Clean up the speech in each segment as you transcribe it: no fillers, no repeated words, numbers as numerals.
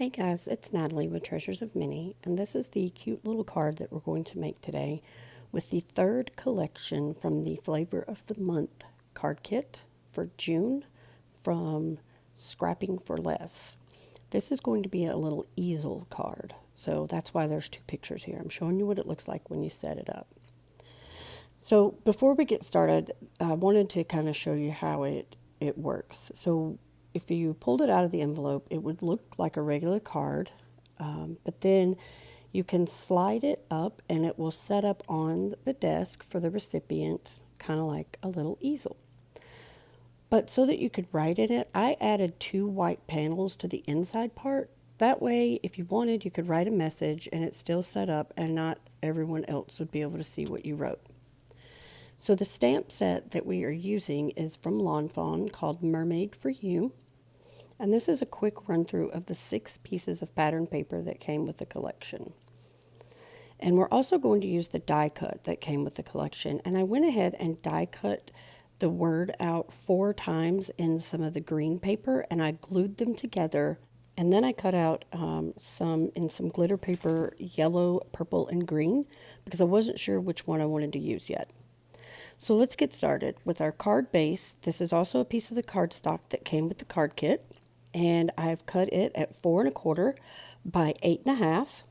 Hey guys, it's Natalie with Treasures of Minnie, and this is the cute little card that we're going to make today with the third collection from the Flavor of the Month card kit for June from Scrapping for Less. This is going to be a little easel card, so that's why there's two pictures here. I'm showing you what it looks like when you set it up. So before we get started, I wanted to kind of show you how it works. So if you pulled it out of the envelope, it would look like a regular card, but then you can slide it up and it will set up on the desk for the recipient, kind of like a little easel. But so that you could write in it, I added 2 white panels to the inside part. That way, if you wanted, you could write a message and it's still set up and not everyone else would be able to see what you wrote. So the stamp set that we are using is from Lawn Fawn called Mermaid for You. And this is a quick run through of the 6 pieces of pattern paper that came with the collection. And we're also going to use the die cut that came with the collection. And I went ahead and die cut the word out 4 times in some of the green paper, and I glued them together. And then I cut out some glitter paper, yellow, purple, and green, because I wasn't sure which one I wanted to use yet. So let's get started with our card base. This is also a piece of the cardstock that came with the card kit, and I've cut it at 4 1/4 by 8 1/2.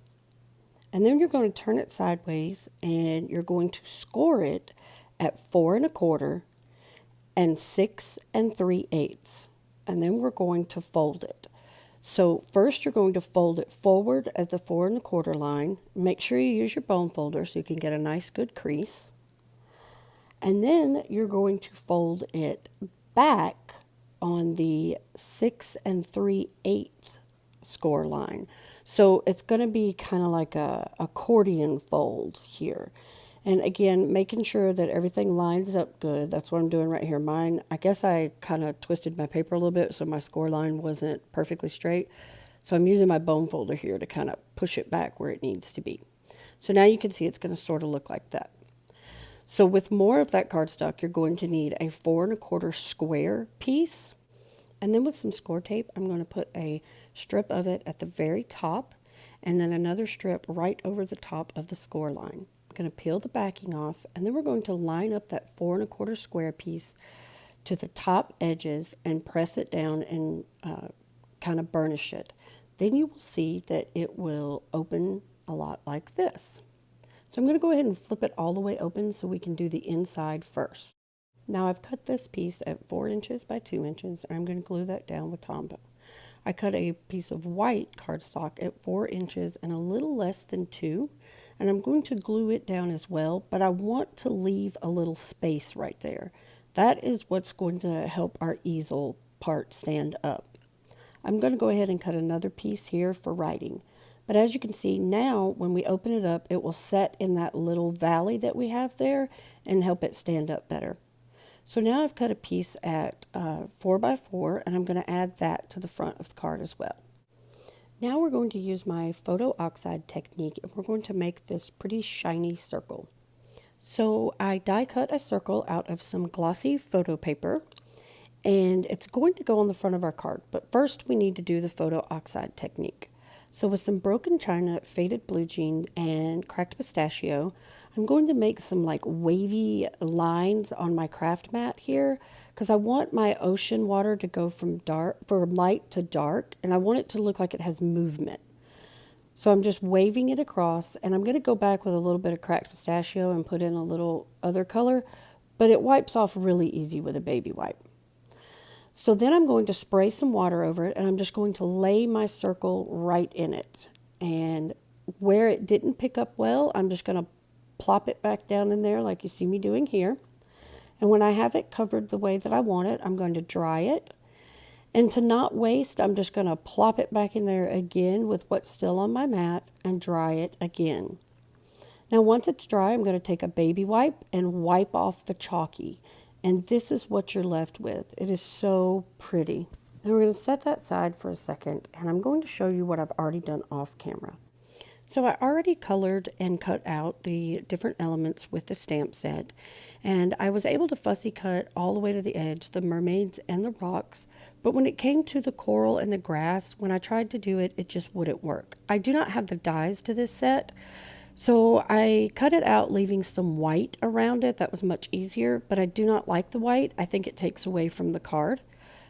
And then you're going to turn it sideways and you're going to score it at 4 1/4 and 6 3/8. And then we're going to fold it. So first you're going to fold it forward at the 4 1/4 line. Make sure you use your bone folder so you can get a nice good crease. And then you're going to fold it back on the 6 3/8 score line. So it's going to be kind of like a accordion fold here. And again, making sure that everything lines up good. That's what I'm doing right here. Mine, I guess I kind of twisted my paper a little bit so my score line wasn't perfectly straight. So I'm using my bone folder here to kind of push it back where it needs to be. So now you can see it's going to sort of look like that. So with more of that cardstock, you're going to need a 4 1/4 square piece. And then with some score tape, I'm going to put a strip of it at the very top and then another strip right over the top of the score line. I'm going to peel the backing off, and then we're going to line up that 4 1/4 square piece to the top edges and press it down and kind of burnish it. Then you will see that it will open a lot like this. So I'm going to go ahead and flip it all the way open so we can do the inside first. Now I've cut this piece at 4 inches by 2 inches, and I'm going to glue that down with Tombow. I cut a piece of white cardstock at 4 inches and a little less than 2, and I'm going to glue it down as well, but I want to leave a little space right there. That is what's going to help our easel part stand up. I'm going to go ahead and cut another piece here for writing. But as you can see now, when we open it up, it will set in that little valley that we have there and help it stand up better. So now I've cut a piece at 4 by 4, and I'm going to add that to the front of the card as well. Now we're going to use my photo oxide technique, and we're going to make this pretty shiny circle. So I die cut a circle out of some glossy photo paper, and it's going to go on the front of our card. But first we need to do the photo oxide technique. So with some broken china, faded blue jean, and cracked pistachio, I'm going to make some like wavy lines on my craft mat here because I want my ocean water to go from light to dark, and I want it to look like it has movement. So I'm just waving it across, and I'm going to go back with a little bit of cracked pistachio and put in a little other color, but it wipes off really easy with a baby wipe. So then I'm going to spray some water over it, and I'm just going to lay my circle right in it. And where it didn't pick up well, I'm just going to plop it back down in there like you see me doing here. And when I have it covered the way that I want it, I'm going to dry it. And to not waste, I'm just going to plop it back in there again with what's still on my mat and dry it again. Now once it's dry, I'm going to take a baby wipe and wipe off the chalky. And this is what you're left with. It is so pretty. Now we're going to set that aside for a second, and I'm going to show you what I've already done off camera. So I already colored and cut out the different elements with the stamp set, and I was able to fussy cut all the way to the edge, the mermaids and the rocks, but when it came to the coral and the grass, when I tried to do it, it just wouldn't work. I do not have the dies to this set, so I cut it out, leaving some white around it. That was much easier, but I do not like the white. I think it takes away from the card.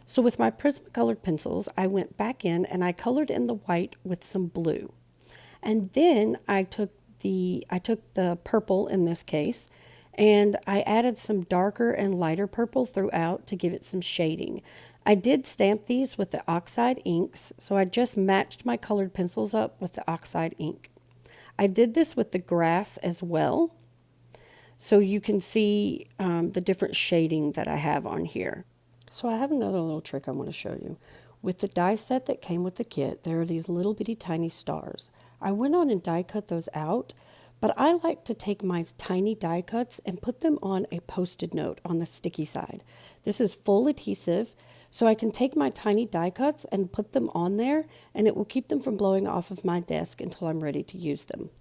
So with my Prismacolor pencils, I went back in and I colored in the white with some blue. And then I took the purple in this case, and I added some darker and lighter purple throughout to give it some shading. I did stamp these with the oxide inks, so I just matched my colored pencils up with the oxide ink. I did this with the grass as well, so you can see the different shading that I have on here. So I have another little trick I want to show you. With the die set that came with the kit, there are these little bitty tiny stars. I went on and die cut those out, but I like to take my tiny die cuts and put them on a post-it note on the sticky side. This is full adhesive, so I can take my tiny die cuts and put them on there, and it will keep them from blowing off of my desk until I'm ready to use them.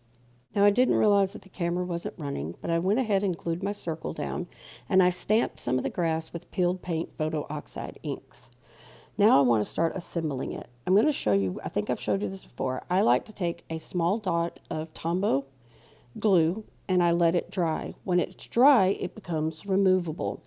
Now, I didn't realize that the camera wasn't running, but I went ahead and glued my circle down, and I stamped some of the grass with peeled paint photo oxide inks. Now I want to start assembling it. I'm going to show you, I think I've showed you this before. I like to take a small dot of Tombow glue and I let it dry. When it's dry, it becomes removable.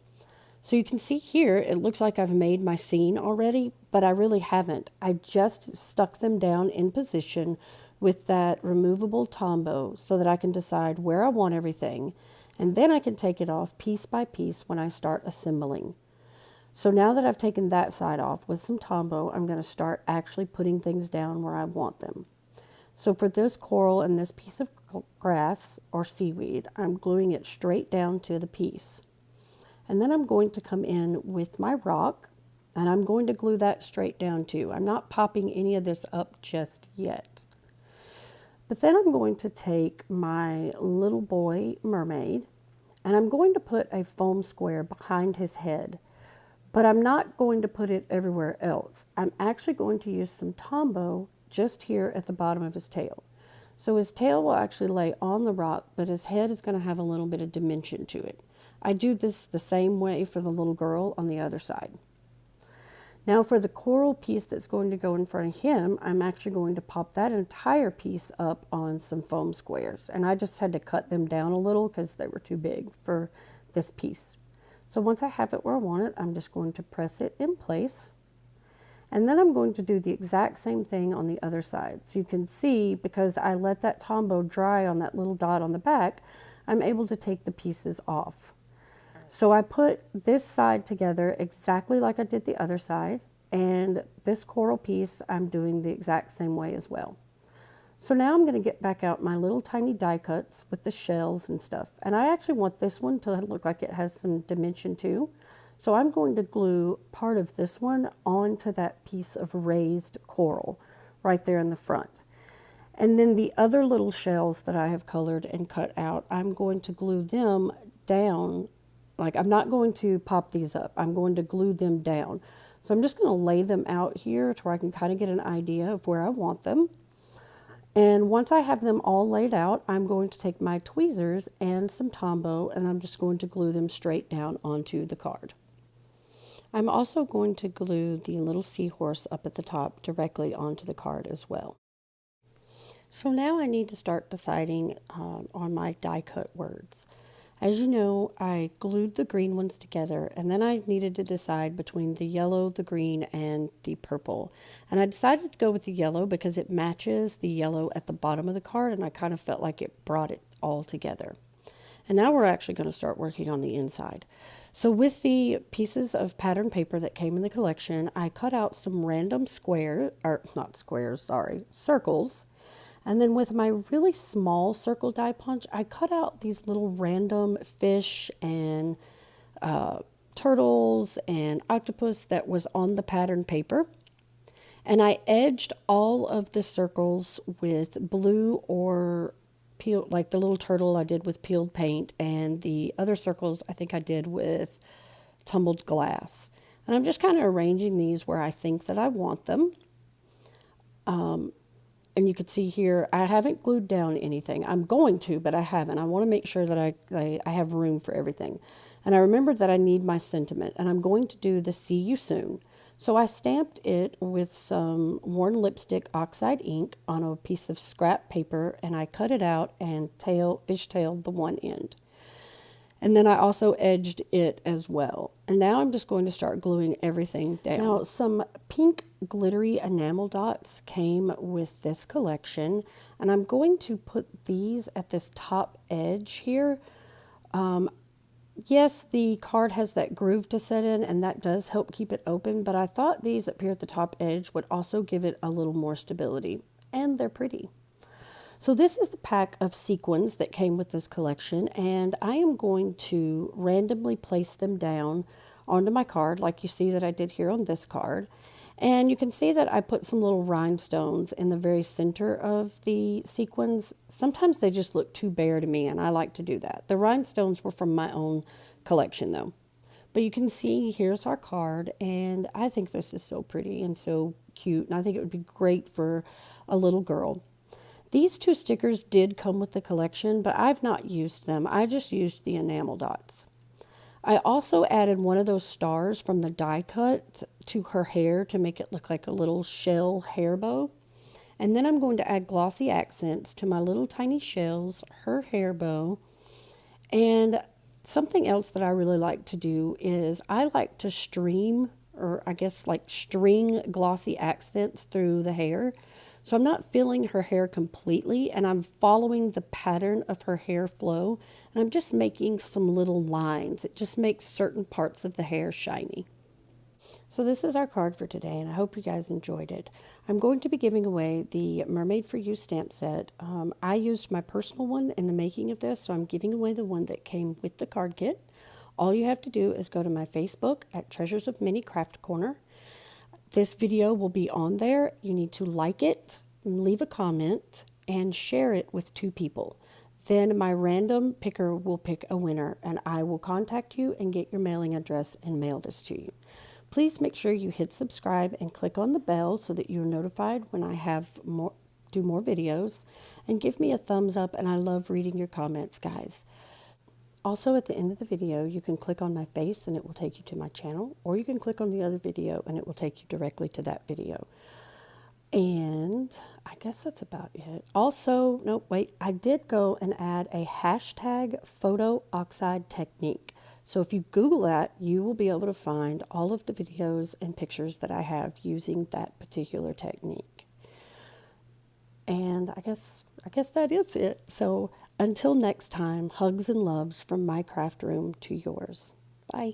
So you can see here, it looks like I've made my scene already, but I really haven't. I just stuck them down in position with that removable Tombow so that I can decide where I want everything, and then I can take it off piece by piece when I start assembling. So now that I've taken that side off with some Tombow, I'm going to start actually putting things down where I want them. So for this coral and this piece of grass or seaweed, I'm gluing it straight down to the piece. And then I'm going to come in with my rock, and I'm going to glue that straight down too. I'm not popping any of this up just yet. But then I'm going to take my little boy mermaid, and I'm going to put a foam square behind his head. But I'm not going to put it everywhere else. I'm actually going to use some Tombow just here at the bottom of his tail. So his tail will actually lay on the rock, but his head is going to have a little bit of dimension to it. I do this the same way for the little girl on the other side. Now for the coral piece that's going to go in front of him, I'm actually going to pop that entire piece up on some foam squares. And I just had to cut them down a little because they were too big for this piece. So once I have it where I want it, I'm just going to press it in place. And then I'm going to do the exact same thing on the other side. So you can see, because I let that Tombow dry on that little dot on the back, I'm able to take the pieces off. So I put this side together exactly like I did the other side, and this coral piece I'm doing the exact same way as well. So now I'm going to get back out my little tiny die cuts with the shells and stuff. And I actually want this one to look like it has some dimension too. So I'm going to glue part of this one onto that piece of raised coral right there in the front. And then the other little shells that I have colored and cut out, I'm going to glue them down. Like, I'm not going to pop these up. I'm going to glue them down. So I'm just going to lay them out here to where I can kind of get an idea of where I want them. And once I have them all laid out, I'm going to take my tweezers and some Tombow, and I'm just going to glue them straight down onto the card. I'm also going to glue the little seahorse up at the top directly onto the card as well. So now I need to start deciding on my die cut words. As you know, I glued the green ones together, and then I needed to decide between the yellow, the green, and the purple. And I decided to go with the yellow because it matches the yellow at the bottom of the card, and I kind of felt like it brought it all together. And now we're actually going to start working on the inside. So with the pieces of pattern paper that came in the collection, I cut out some random circles. And then with my really small circle die punch, I cut out these little random fish and turtles and octopus that was on the pattern paper. And I edged all of the circles with blue or peel, like the little turtle I did with peeled paint, and the other circles I think I did with tumbled glass. And I'm just kind of arranging these where I think that I want them. And you can see here, I haven't glued down anything. I'm going to, but I haven't. I want to make sure that I have room for everything. And I remembered that I need my sentiment, and I'm going to do the see you soon. So I stamped it with some worn lipstick oxide ink on a piece of scrap paper, and I cut it out and fishtailed the one end. And then I also edged it as well. And now I'm just going to start gluing everything down. Now, some pink glittery enamel dots came with this collection, and I'm going to put these at this top edge here. Yes, the card has that groove to set in, and that does help keep it open, but I thought these up here at the top edge would also give it a little more stability, and they're pretty. So this is the pack of sequins that came with this collection, and I am going to randomly place them down onto my card like you see that I did here on this card. And you can see that I put some little rhinestones in the very center of the sequins. Sometimes they just look too bare to me, and I like to do that. The rhinestones were from my own collection though. But you can see here's our card, and I think this is so pretty and so cute, and I think it would be great for a little girl. These two stickers did come with the collection, but I've not used them. I just used the enamel dots. I also added one of those stars from the die cut to her hair to make it look like a little shell hair bow. And then I'm going to add glossy accents to my little tiny shells, her hair bow. And something else that I really like to do is I like to stream, or I guess like string glossy accents through the hair. So I'm not filling her hair completely, and I'm following the pattern of her hair flow, and I'm just making some little lines. It just makes certain parts of the hair shiny. So this is our card for today, and I hope you guys enjoyed it. I'm going to be giving away the Mermaid for You stamp set. I used my personal one in the making of this, so I'm giving away the one that came with the card kit. All you have to do is go to my Facebook at Treasures of Minnie Craft Corner. This video will be on there. You need to like it, leave a comment, and share it with 2 people. Then my random picker will pick a winner, and I will contact you and get your mailing address and mail this to you. Please make sure you hit subscribe and click on the bell so that you're notified when I do more videos. And give me a thumbs up, and I love reading your comments, guys. Also, at the end of the video, you can click on my face and it will take you to my channel, or you can click on the other video and it will take you directly to that video. And I guess that's about it. Also, no, wait, I did go and add a hashtag photo oxide technique. So if you Google that, you will be able to find all of the videos and pictures that I have using that particular technique. And I guess that is it. So until next time, hugs and loves from my craft room to yours. Bye.